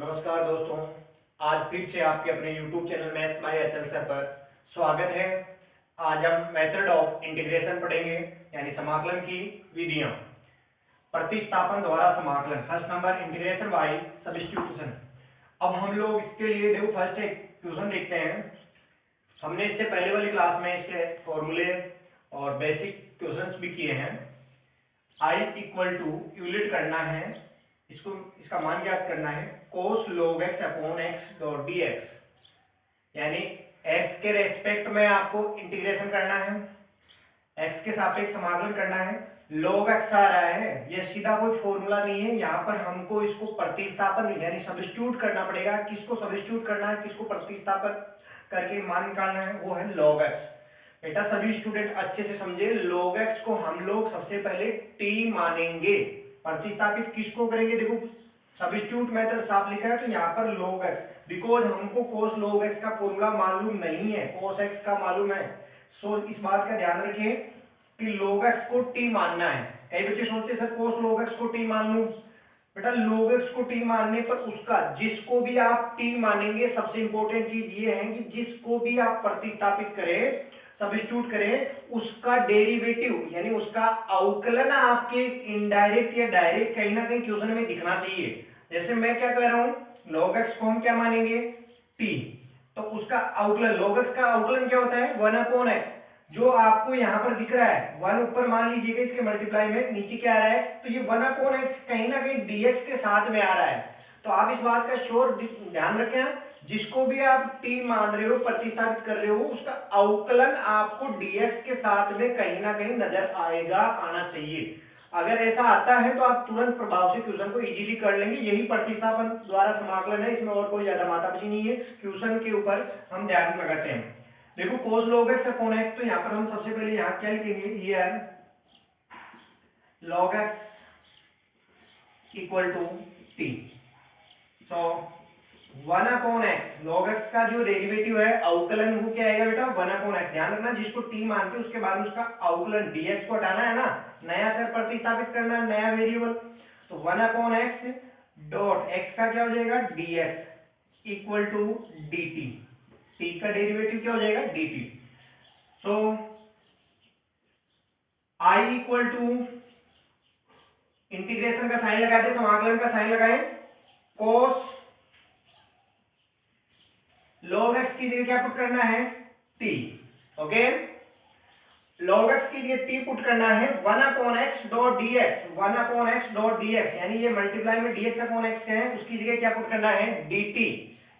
नमस्कार दोस्तों, आज फिर से आपके अपने YouTube चैनल मैथ्स बाय अचल सर पर स्वागत है। आज हम मेथड ऑफ इंटीग्रेशन पढ़ेंगे, यानी समाकलन की विधियां। प्रतिस्थापन द्वारा समाकलन, first number integration by substitution. अब हम लोग इसके लिए देखो फर्स्ट एक क्वेश्चन देखते हैं। हमने इससे पहले वाली क्लास में इसके फॉर्मूले और बेसिक क्वेश्चंस भी किए हैं। I इक्वल टू यूलिट करना है, इसका मान ज्ञात करना है cos log x upon x dot dx, यानी x के रेस्पेक्ट में आपको इंटीग्रेशन करना है, x के सापेक्ष समाकलन करना है। log x आ रहा है, यह सीधा कोई फॉर्मूला नहीं है, यहाँ पर हमको इसको प्रतिस्थापन यानी सब्स्टिट्यूट करना पड़ेगा। किसको सब्स्टिट्यूट करना है, किसको प्रतिस्थापन करके मान निकालना है, वो है log x। बेटा सभी स्टूडेंट अच्छे से समझे, log x को हम लोग सबसे पहले t मानेंगे। प्रतिस्थापित किसको करेंगे, देखो सब्स्टिट्यूट मेथड साफ लिखा है तो यहाँ पर log x, बिकॉज हमको cos log x का फॉर्मूला मालूम नहीं है, cos x का मालूम है। सो इस बात का ध्यान रखें कि log x को t मानना है। कई बच्चे सोचते सर cos log x को t मान लूं। बेटा log x को t मानने पर उसका जिसको भी आप t मानेंगे, सबसे इंपॉर्टेंट चीज ये है कि जिसको भी आप प्रतिस्थापित करें, सब्स्टिट्यूट करें, उसका डेरिवेटिव यानी उसका अवकलन आपके इनडायरेक्ट या डायरेक्ट कहीं ना कहीं क्वेश्चन में दिखना चाहिए। जैसे मैं क्या कह रहा हूं, log x को हम क्या मानेंगे, t, तो उसका अवकलन log x का अवकलन क्या होता है, 1/x। जो आपको यहां पर दिख रहा है 1 ऊपर मान लीजिएगा, इसके मल्टीप्लाई में नीचे क्या आ रहा है, तो ये 1/x कहीं ना कहीं dx के साथ में आ रहा है। तो आप इस बात का श्योर ध्यान रखें, जिसको भी आप t मान रहे हो, प्रतिस्थापित कर रहे हो, उसका अवकलन आपको dx के साथ में कहीं ना कहीं नजर आएगा, आना चाहिए। अगर ऐसा आता है तो आप तुरंत प्रभाव से क्वेश्चन को इजीली कर लेंगे। यही प्रतिस्थापन द्वारा समाकलन है, इसमें और कोई ज्यादा मातापची नहीं है। क्वेश्चन के ऊपर हम ध्यान लगाते हैं। देखो cos log x upon x, तो यहाँ पर हम सबसे पहले यहाँ क्या लिखेंगे, ये है log x equal to t। So 1/x, log x का जो डेरिवेटिव है अवकलन, वो क्या आएगा बेटा, 1/x। ध्यान रखना, जिसको t मानते हैं उसके बाद उसका अवकलन dx को हटाना है ना, नया चर प्रतिस्थापित करना है, नया वेरिएबल। तो 1/x डॉट x का क्या हो जाएगा, dx equal to dt। t का डेरिवेटिव क्या हो जाएगा, dt। So I equal to, integration का साइन लगाते, समाकलन का साइन लगाएं, cos log x की जगह क्या पुट करना है, t। ओके, log x की जगह t पुट करना है 1/x dot dx, 1/x dot dx, यानी ये मल्टीप्लाई में dx अपॉन x है, उसकी जगह क्या पुट करना है, dt।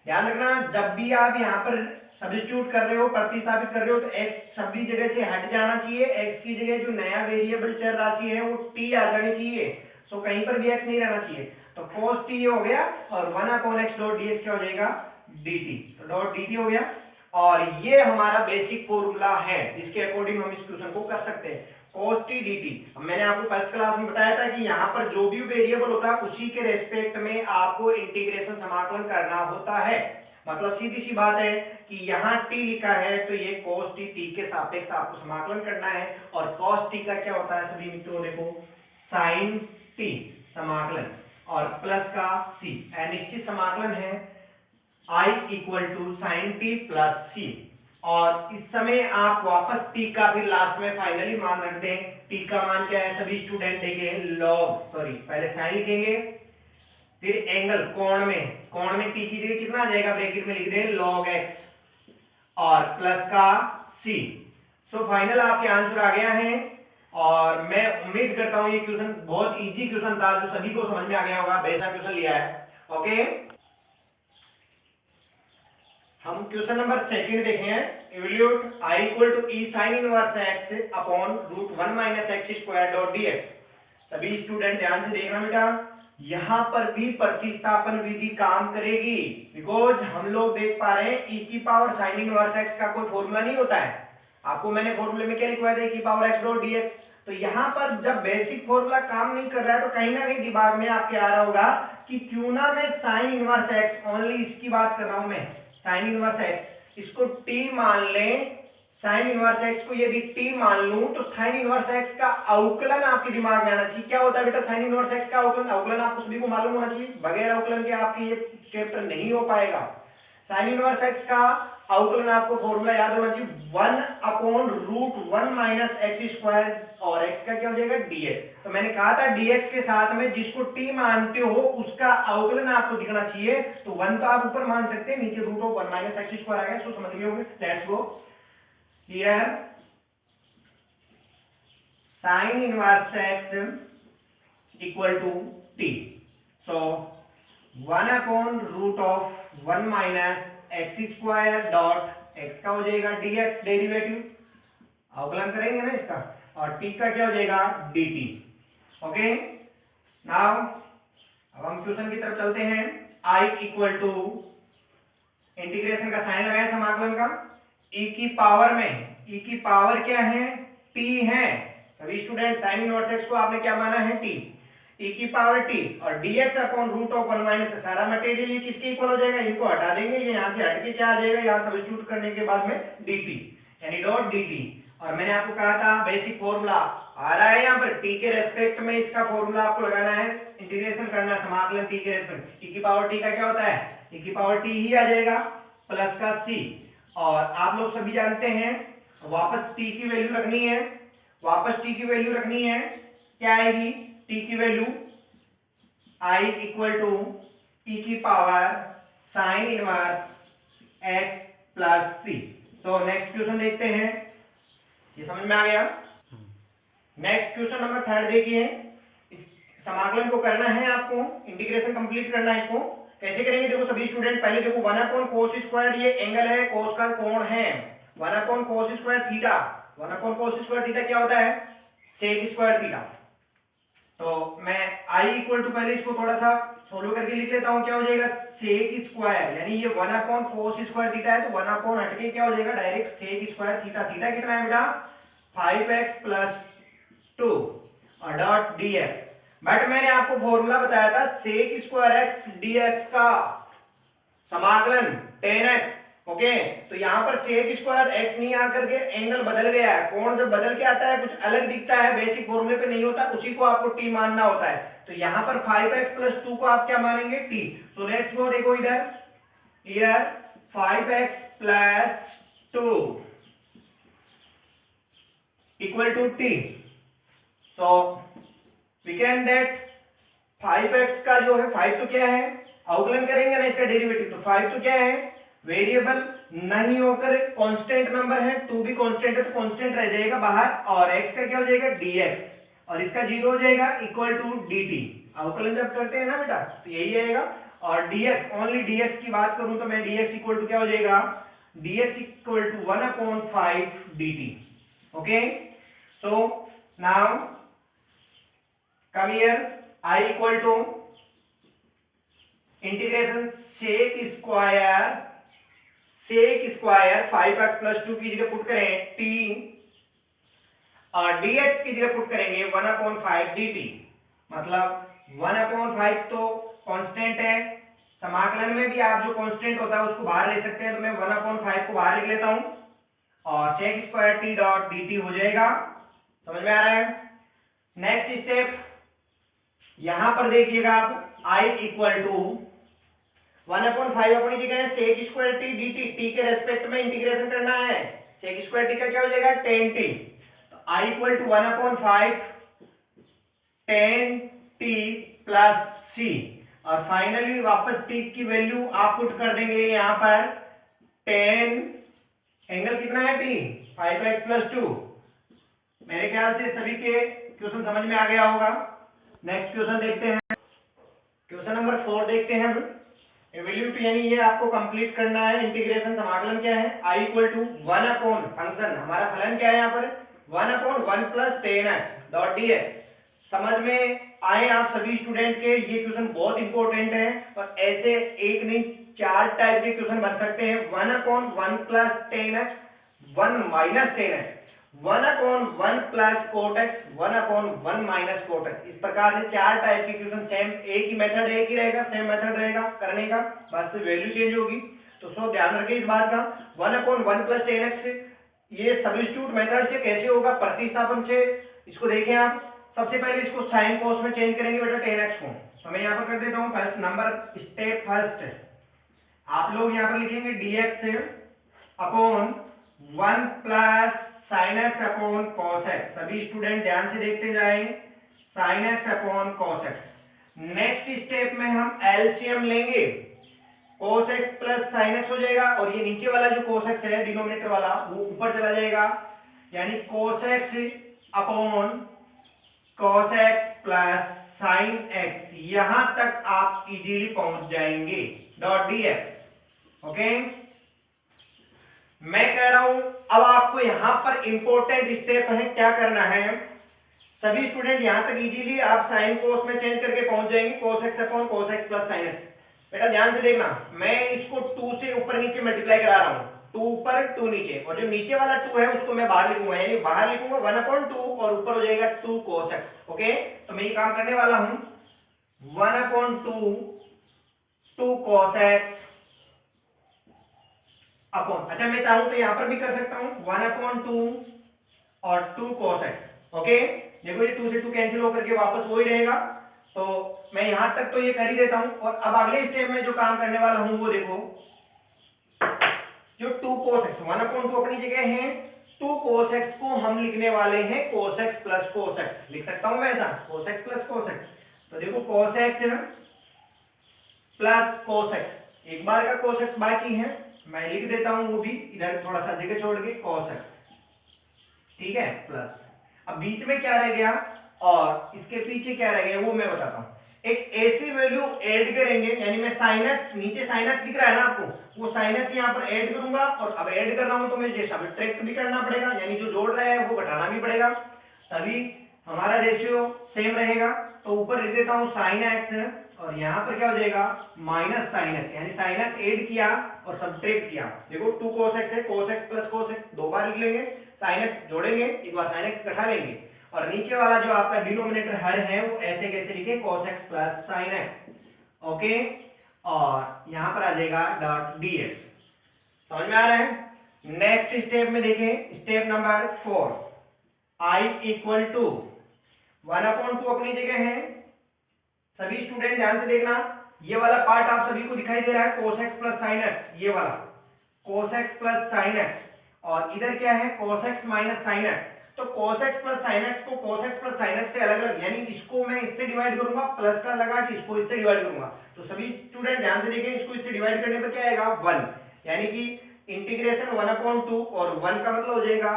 ध्यान रखना, जब भी आप यहाँ पर सब्स्टिट्यूट कर रहे हो, प्रतिस्थापित कर रहे हो, तो x सभी जगह से हट जाना चाहिए। x की जगह जो नया वेरिएबल चर राशि है वो t आ जानी चाहिए। सो कहीं पर भी x नहीं रहना चाहिए। तो cos t हो गया, और 1/x डॉट dx क्या हो जाएगा, dt। तो डॉट dt हो गया, और ये हमारा बेसिक फॉर्मूला है जिसके अकॉर्डिंग हम इस क्वेश्चन को कर सकते हैं, cos t dt। अब मैंने आपको फर्स्ट क्लास में बताया था कि यहाँ पर जो भी वेरिएबल होता है उसी के रेस्पेक्ट में आपको इंटीग्रेशन समाकलन करना होता है। मतलब सीधी सी बात है कि यहाँ t लिखा है तो ये cos t, t के सापेक्ष आपको समाकलन करना है। और cos t का क्या होता है सभी मित्रों, देखो sin t समाकलन, और प्लस का c, अनिश्चित समाकलन है, I equal to sine t plus c. और इस समय आप वापस t का फिर लास्ट में फाइनली मान रख दें। t का मान क्या है, सभी स्टूडेंट देखें, लॉग, सॉरी पहले साइन लिखेंगे, फिर एंगल, कोण में t की जगह कितना आ जाएगा, ब्रैकेट में लिख दें log x, और प्लस का c। सो फाइनल आपके आंसर आ गया है। और मैं उम्मीद करता हूं ये क्वेश्चन बहुत इजी क्वेश्चन था, जो सभी को समझ में आ गया होगा, बेहतर क्वेश्चन लिया है। ओके, हम क्वेश्चन नंबर सेकंड देखें, evaluate I equal to e sine inverse x upon root 1 minus x square dot dx। सभी स्टूडेंट ध्यान से देखना बेटा, यहां पर भी प्रतिस्थापन विधि काम करेगी, बिकॉज हम लोग देख पा रहे हैं e की पावर साइन इनवर्स x का कोई फॉर्मूला नहीं होता है। आपको मैंने फॉर्मूले में क्या लिखवाया था, e की पावर x डॉट dx। तो यहां पर जब बेसिक फॉर्मूला काम नहीं कर रहा है तो कहीं ना कहीं दिमाग में आपके आ रहा होगा कि क्यों ना मैं साइन इनवर्स x, ओनली इसकी बात कर रहा हूं मैं, साइन इनवर्स x, इसको t मान लें, साइन इनवर्स एक्स को यदि टी मान लूं तो साइन इनवर्स एक्स का अवकलन आपके दिमाग में आना चाहिए। क्या होता है बेटा साइन इनवर्स एक्स का अवकलन? अवकलन आपको सभी को मालूम होना चाहिए, बगैर अवकलन के आपके ये चैप्टर नहीं हो पाएगा। साइन इनवर्स एक्स का अवकलन आपको फॉर्मूला याद होना चाहिए, 1/√1 माइनस एक्स स्क्वायर, और एक्स का क्या हो जाएगा dx। तो मैंने कहा था dx के साथ में जिसको t मानते हो उसका अवकलन आपको दिखना चाहिए। तो 1 तो आप ऊपर मान सकते हैं, नीचे √1 माइनस एक्स स्क्वायर आ गया। तो समझ गए होंगे। Let's go here, sine inverse x equal to t। So 1/√1 minus x square dot x का हो जाएगा dx, डेरिवेटिव अवकलन करेंगे ना इसका, और t का क्या हो जाएगा dt। ओके, नाउ अब हम क्वेश्चन की तरफ चलते हैं। I इक्वल टू इंटीग्रेशन का साइन लगाए समाकलन का, e की पावर में, e की पावर क्या है t है। सभी स्टूडेंट साइन इनवर्स एक्स को आपने क्या माना है t, e की पावर t, और dx/√1 माइनस सारा मटेरियल ये किसके इक्वल हो जाएगा, इनको हटा देंगे, ये यहाँ से हट के क्या आ जाएगा, यहाँ सब्स्टिट्यूट करने के बाद में dt यानी डॉट dt। और मैंने आपको कहा था बेसिक फॉर्मूला आ रहा है यहाँ पर, t के रेस्पेक्ट में इसका फॉर्मूला आपको लगाना है, इंटीग्रेशन करना है समाकलन t के रेस्पेक्ट। e की पावर t का क्या होता है, e की पावर t ही आ जाएगा प्लस का c। और आप लोग सभी जानते हैं वापस t की वैल्यू रखनी है, वापस t की वैल्यू रखनी है, क्या आएगी t की value I equal to e की power sine inverse x plus c। तो नेक्स्ट क्वेश्चन देखते हैं, ये समझ में आ गया। नेक्स्ट क्वेश्चन नंबर 3 देखिए, समाकलन को करना है आपको, इंटीग्रेशन कंप्लीट करना है। इसको कैसे करेंगे देखो सभी स्टूडेंट, पहले देखो 1/cos², ये एंगल है, कोस का कोण है, 1/cos² थीटा, 1/cos² थीटा क्या होता है sec² थीटा। तो मैं I इक्वल टू पहले इसको थोड़ा सा सोल्व करके लिख लेता हूं, क्या हो जाएगा sec² यानी ये 1/cos² थीटा है, तो 1 हटके क्या हो जाएगा डायरेक्ट sec² थीटा। थीटा कितना है बेटा 5x + 2 और डॉट dx। बट मैंने आपको फॉर्मूला बताया था sec² dx का समाकलन 10x। ओके, तो यहाँ पर sec² x नहीं आकर के एंगल बदल गया है, कोण जब बदल के आता है कुछ अलग दिखता है, बेसिक फॉर्मूले पे नहीं होता, उसी को आपको t मानना होता है। तो यहाँ पर 5x + 2 को आप क्या मानेंगे t। सो लेट्स गो, देखो इधर, here 5x + 2 equal to t। So we can that 5x का जो है 5 तो क्या है, अवकलन करेंगे ना इसका डेरिवेटिव, तो 5 तो क्या है वेरिएबल नहीं होकर कांस्टेंट नंबर है, 2 भी कांस्टेंट है तो कांस्टेंट रह जाएगा बाहर, और x का क्या हो जाएगा dx, और इसका 0 हो जाएगा इक्वल टू dt। अवकलन जब करते हैं ना बेटा तो यही आएगा। और dx, ओनली dx की बात करूं तो मैं dx इक्वल टू क्या हो जाएगा, dx equal to 1/5 dt। Okay, so now come here, I equal to integration sec² 5x + 2 की जगह पुट करें t, और dx की जगह पुट करेंगे 1/5 dt। मतलब 1/5 तो कांस्टेंट है, समाकलन में भी आप जो कांस्टेंट होता है उसको बाहर ले सकते हैं, तो मैं 1/5 को बाहर लिख लेता हूं, और sec² t डॉट dt हो जाएगा। समझ में आ रहा है। नेक्स्ट स्टेप यहां पर देखिएगा आप, I इक्वल टू 1/5 अपनी जगह है sec² t dt, t के रेस्पेक्ट में इंटीग्रेशन करना है, sec² t का क्या हो जाएगा 10t। तो I equal to 1/5 10t plus c, और फाइनली वापस t की वैल्यू आप पुट कर देंगे यहां पर 10, एंगल कितना है t 5x + 2। मेरे ख्याल से सभी के क्वेश्चन समझ में आ गया होगा। नेक्स्ट क्वेश्चन देखते हैं, क्वेश्चन नंबर 4 देखते हैं हम। एवल्यूट यानी ये आपको कंप्लीट करना है, इंटीग्रेशन समाकलन क्या है, I इक्वल टू 1 फंक्शन, हमारा फलन क्या है यहाँ पर 1/1 + 10x डॉट dx। समझ में आए आप सभी स्टूडेंट के, ये क्वेश्चन बहुत इंपॉर्टेंट है, और ऐसे एक नहीं 4 टाइप के क्वेश्चन बन सकते हैं। 1/1 + 10x, 1 - 10x, 1/1 + cot x, 1/1 - cot x। इस प्रकार से 4 टाइप के क्वेश्चन, सेम एक ही मेथड, एक ही रहेगा, सेम मेथड रहेगा करने का, बस वैल्यू चेंज होगी। तो सो ध्यान रखिए इस बात का, 1/1 + 10x ये सब्स्टिट्यूट मेथड से कैसे होगा, प्रतिस्थापन से। इसको देखें आप, सबसे पहले इसको साइन कॉस में चेंज करेंगे बेटा 10x को। तो मैं यहाँ पर कर देता हूँ फर्स्ट नंबर स्टेप फर्स्ट, आप लोग यहाँ पर लिखेंगे dx upon 1 plus sine x upon cos x. सभी स्टूडेंट ध्यान से देखते जाएं, sine x upon cos x. Next step में हम एलसीएम लेंगे, cos x plus sine x हो जाएगा, और ये नीचे वाला जो cos x है डिनोमिनेटर वाला वो ऊपर चला जाएगा, यानी cos x upon cos x plus sine x। यहां तक आप इजीली पहुंच जाएंगे, डॉट dx। ओके, मैं कह रहा हूं अब आपको यहां पर इंपॉर्टेंट स्टेप है, क्या करना है। सभी स्टूडेंट यहां तक इजीली आप साइन कोस में चेंज करके पहुंच जाएंगे, cos x upon cos x plus sine x। बेटा ध्यान से देखना, मैं इसको 2 से ऊपर नीचे मल्टीप्लाई करा रहा हूं, 2 ऊपर 2 नीचे, और जो नीचे वाला 2 है उसको मैं बाहर लिखूंगा, यानी बाहर लिखूंगा 1/2 और ऊपर हो जाएगा 2 cos x। ओके, तो मैं ये काम करने वाला हूं 1/2 2 cos x अपॉन, अच्छा मैं चाहूं तो यहां पर भी कर सकता हूं 1/2 और 2 cos x। ओके, देखो ये 2 से 2 कैंसिल होकर के वापस वही रहेगा, तो मैं यहां तक तो ये कर ही देता हूं। और अब अगले स्टेप में जो काम करने वाला हूं वो देखो, जो 2 cos x 1/2 अपनी जगह है, 2 cos x को हम लिखने वाले हैं cos x plus cos x। लिख सकता हूं मैं ऐसा, cos x plus cos x। तो देखो cos x plus cos x, एक बार का cos x बाकी है, मैं लिख देता हूं वो भी इधर थोड़ा सा जगह छोड़ के cos x, ठीक है, प्लस। अब बीच में क्या रह गया और इसके पीछे क्या रह गया वो मैं बताता हूं। एक ऐसी वैल्यू ऐड करेंगे, यानी मैं साइनस, नीचे साइनस दिख रहा है ना आपको, वो साइनस यहां पर ऐड करूंगा, और अब ऐड कर रहा हूं तो मुझे सब्ट्रैक्ट भी करना पड़ेगा, यानी जो जोड़ रहा है वो घटाना भी पड़ेगा, तभी हमारा रेशियो सेम रहेगा। तो ऊपर लिख देता हूं साइन एक्स, और यहां पर क्या हो जाएगा माइनस साइन एक्स, यानी साइन एक्स ऐड किया और सब्ट्रैक्ट किया। देखो 2 cos x है, cos x plus cos x दो बार लिख लेंगे, साइन एक्स जोड़ेंगे, एक बार साइन एक्स घटा लेंगे, और नीचे वाला जो आपका डिनोमिनेटर हर है वो ऐसे कैसे लिखे cos x plus sine x. Okay, और यहां पर आ जाएगा डॉट dx। समझ में आ रहा है। नेक्स्ट स्टेप में देखें, step number 4, i equal to 1/2 अपनी जगह है। सभी स्टूडेंट ध्यान से देखना, ये वाला पार्ट आप सभी को दिखाई दे रहा है cos x plus sine x, ये वाला cos x plus sine x, और इधर क्या है cos x minus sine x। तो cos x plus sine x को cos x plus sine x से अलग अलग, यानी इसको मैं इससे डिवाइड करूंगा, प्लस का लगा कि इसको इससे डिवाइड करूंगा। तो सभी स्टूडेंट ध्यान से देखें, इसको इससे डिवाइड करने पर क्या आएगा 1, यानी कि इंटीग्रेशन 1/2, और 1 का मतलब हो जाएगा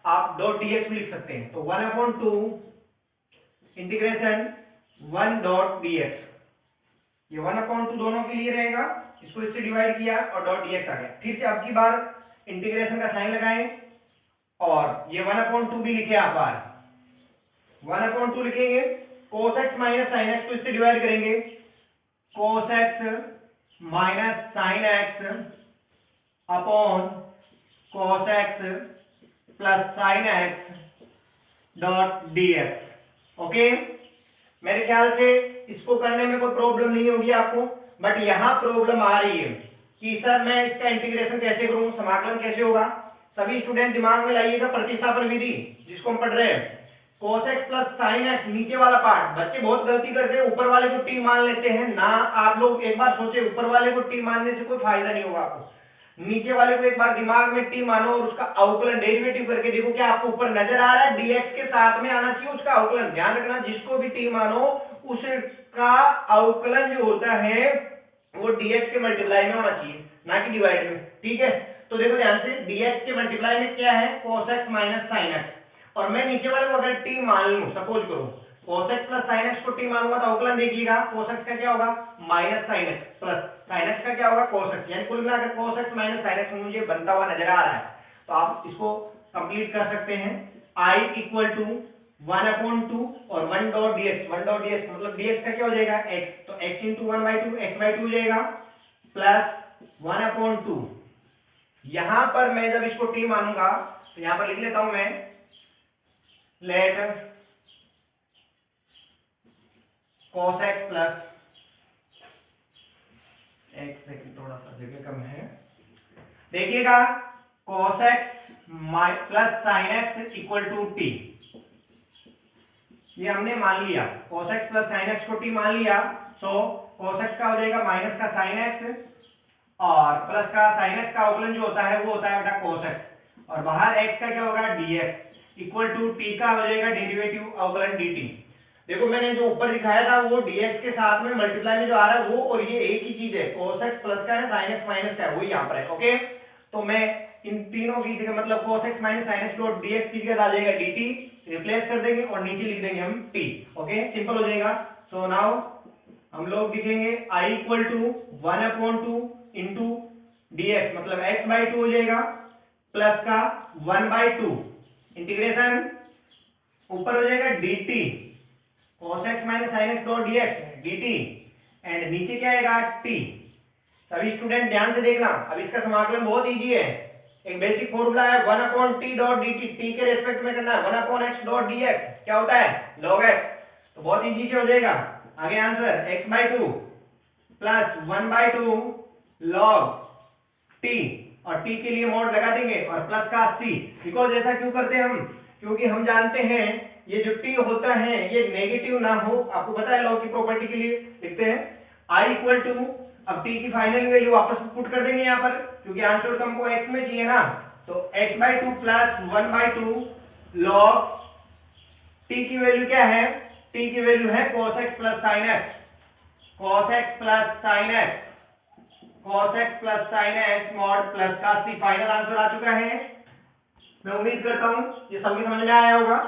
आप डॉट dx भी लिख सकते हैं, तो 1/2 इंटीग्रेशन 1 डॉट dx, ये 1/2 दोनों के लिए रहेगा, इसको इससे डिवाइड किया और डॉट dx आ गया। फिर से अब की बार इंटीग्रेशन का साइन लगाएं, और ये 1/2 भी लिखे आप बार 1/2 लिखेंगे, cos x minus sine x को इससे डिवाइड करेंगे, cos x minus sine x upon cos x plus sine x dot dx। Okay, मेरे ख्याल से इसको करने में कोई प्रॉब्लम नहीं होगी आपको, बट यहां प्रॉब्लम आ रही है कि सर मैं इसका इंटीग्रेशन कैसे करूं, समाकलन कैसे होगा। सभी स्टूडेंट दिमाग में लाइएगा प्रतिस्थापन विधि जिसको हम पढ़ रहे हैं, cos x plus sine x, नीचे वाला पार्ट बच्चे बहुत गलती करते हैं, ऊपर वाले को t मान लेते हैं ना। आप लोग एक बार सोचे, ऊपर वाले को t मानने से कोई फायदा नहीं होगा आपको, नीचे वाले को एक बार दिमाग में t मानो और उसका अवकलन डेरिवेटिव करके देखो क्या आपको ऊपर नजर आ रहा है, dx के साथ में आना चाहिए उसका अवकलन। ध्यान रखना, जिसको भी t मानो उसका अवकलन जो होता है वो dx के मल्टीप्लाई में होना चाहिए, ना कि डिवाइड में, ठीक है। तो देखो ध्यान से, dx के मल्टीप्लाई में क्या है cos x minus sine x, और मैं नीचे वाले को अगर t मान लूं, सपोज करो cos x plus sine x को t मानूंगा तो अवकलन देखिएगा, cos x का क्या होगा minus sine x, plus sine x का क्या होगा cos x, यानी कुल मिलाकर cos x minus sine x मुझे बनता हुआ नजर आ रहा है। तो आप इसको कंप्लीट कर सकते हैं, i इक्वल टू 1/2 और 1 डॉट dx, 1 डॉट dx मतलब dx का क्या हो जाएगा x, तो x इंटू 1/2 x/2 हो जाएगा, प्लस 1/2। यहां पर मैं जब इसको t मानूंगा तो यहां पर लिख लेता हूं मैं, लेट cos x प्लस, एक सेकंड थोड़ा सा जगह कम है, देखिएगा cos x plus sine x equal to t. ये हमने मान लिया, cos x plus sine x को टी मान लिया। सो cos x का हो जाएगा माइनस का साइन एक्स और प्लस का साइन एक्स का अवकलन जो होता है वो होता है बेटा cos x, और बाहर x का क्या होगा dx इक्वल टू टी का हो जाएगा डेरिवेटिव अवकलन dt। देखो मैंने जो ऊपर दिखाया था वो dx के साथ में मल्टीप्लाई में जो आ रहा है वो, और ये एक ही चीज है, cos x प्लस का है, sin x माइनस का है, वो यहाँ पर है। ओके, तो मैं इन तीनों की जगह मतलब cos x minus sin x dot dx की जगह आ जाएगा dt, रिप्लेस कर देंगे और नीचे लिख देंगे हम t। ओके, सिंपल हो जाएगा। सो नाउ हम लोग लिखेंगे I equal to 1/2 into dx, मतलब x बाई 2 हो जाएगा, प्लस का 1/2 इंटीग्रेशन ऊपर हो जाएगा dt cos x minus sin x dot dx dt, and नीचे क्या आएगा t। सभी स्टूडेंट ध्यान से देखना, अब इसका समाकलन बहुत इजी है। एक बेसिक फॉर्मूला है 1/t डॉट dt, t के रेस्पेक्ट में करना है, 1/x डॉट dx क्या होता है log x, तो बहुत इजी से हो जाएगा। आगे answer x/2 plus 1/2 log t, और t के लिए मोड लगा देंगे और प्लस का c। बिकॉज ऐसा क्यों करते हैं हम, क्योंकि हम जानते हैं ये जो t होता है ये नेगेटिव ना हो, आपको पता है लॉग की प्रॉपर्टी के लिए लिखते हैं I इक्वल टू, अब t की फाइनल वैल्यू वापस पुट कर देंगे यहाँ पर, क्योंकि आंसर तो हमको x में चाहिए ना, तो x/2 प्लस 1/2 log t की वैल्यू क्या है, t की वैल्यू है cos x plus sin x, cos x plus sin x, cos x plus sin x mod plus का c। फाइनल आंसर आ चुका है। मैं उम्मीद करता हूं ये सबके समझ में आया होगा।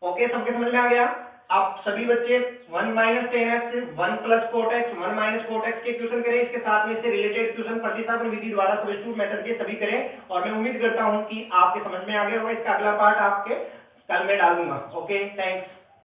ओके, सबके समझ में आ गया। अब सभी बच्चे 1 minus ten x 1 plus cot x 1 minus cot x के क्वेश्चन करें, इसके साथ में से रिलेटेड क्वेश्चन प्रतिस्थापन विधि द्वारा सब्स्टिट्यूट मेथड के सभी करें, और मैं उम्मीद करता हूं कि आपके समझ में आ गया होगा। इसका अगला पार्ट आपके कल में डालूंगा। Okay, thanks.